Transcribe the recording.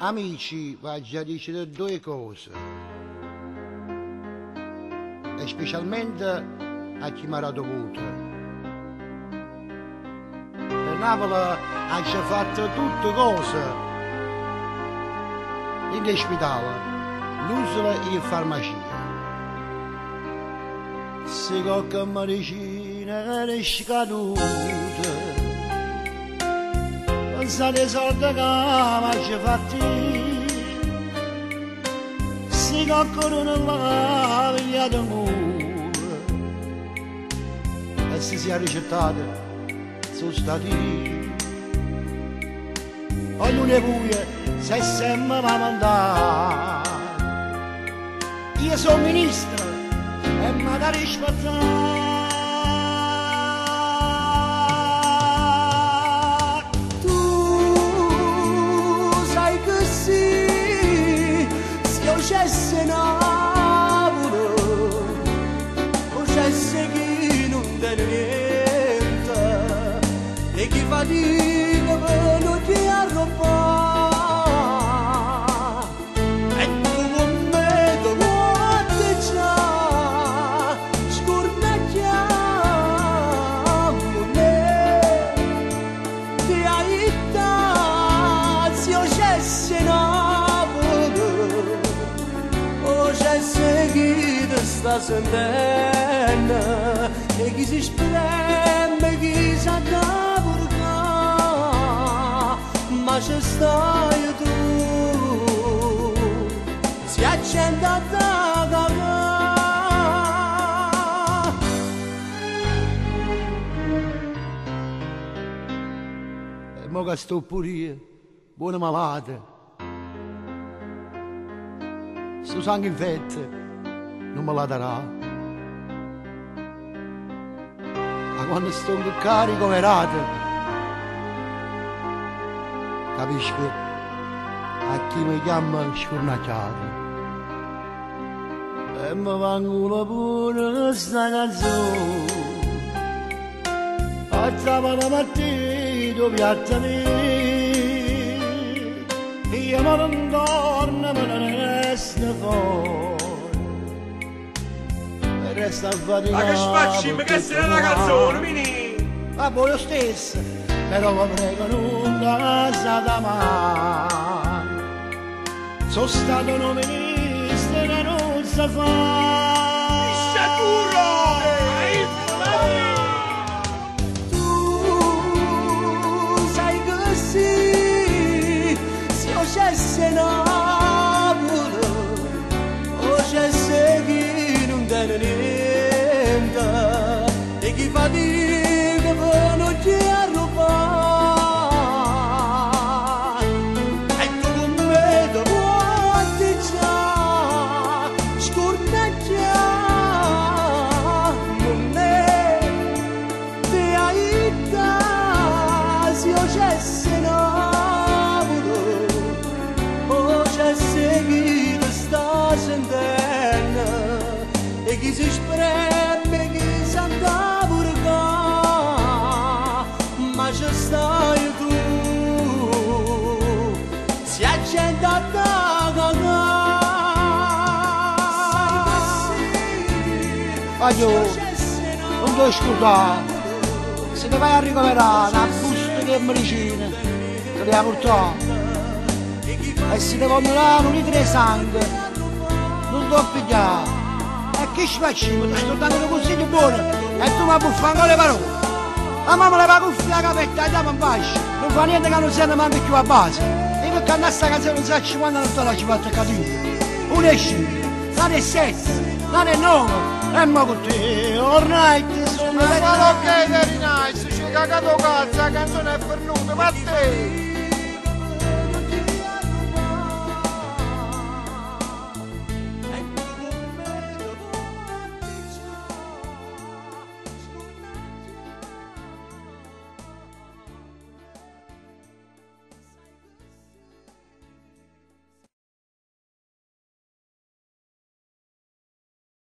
amici, voglio dire due cose, e specialmente a chi mi ha dovuto. Per Napoli ha già fatto tutte cose, in ospedale, l'usola e farmacia. Se qualche medicina è scaduta, pensate ai soldi che mi ha fatti, se qualcuno non l'ha pigliato ancora, e se si è ricettato, sono stati. Ognuno è buio, se sempre va a mandare. Io sono ministro e magari spazzare. C'esse Napoli, o c'esse chi non tiene niente, e chi fatica per non ti arrobbare. E tu con me ti vuoi già, scurnacchiamo me, ti aiuta, se o c'esse Napoli, c'è chi ti sta sentendo e chi si spreme, chi sa cavalcare, ma c'è stai tu, si accende a cagare. E mo che sto pure io, buona malata. Sto sangue in fette non me la darà. Ma quando sto carico verato, capisco a chi mi chiama scurnacchiato. E mi vengono pure sta canzone, a sabato mattina piazza me, io me non torno, me ne resto fuori. Resta affaticato. Ma che spacci, che sei la canzone, Mini? Vabbè, lo stesso, però mi prego non casa da mano. Sono stato un ministro e non sa fare. Sicuro! Tu sai così, se io c'esse Napoli, o c'esse chi non tiene niente, e chi fatica per non ti arrobbare. E tu con me ti vuoi già, scurnacchiamo me, ti aiuta, se io c'esse Napoli, o c'esse chi ti sta sentendo, e chi si spreme, chi sa cavalcare, ma c'è stai tu, si accende a cagare. Voglio, non devo scordare, se ti vai a ricoverare una busta di medicina, te li ha portato, e se ti vogliono dare un litro di sangue, non devo pigliare. E che ci facciamo? Ti sto dando un consiglio buono e tu mi buffano con le parole. La mamma le va a cuffia la capetta, andiamo in pace. Non fa niente che non sia manco più a base. E perché andare a sta canzone non sa quando non sta la ci fatta cadere. Uno è 5, l'altro è 7, l'altro è 9. E ma con te, all night, sono Ma ok, very nice, ci hai cagato cazzo, la canzone è pernuta, ma te!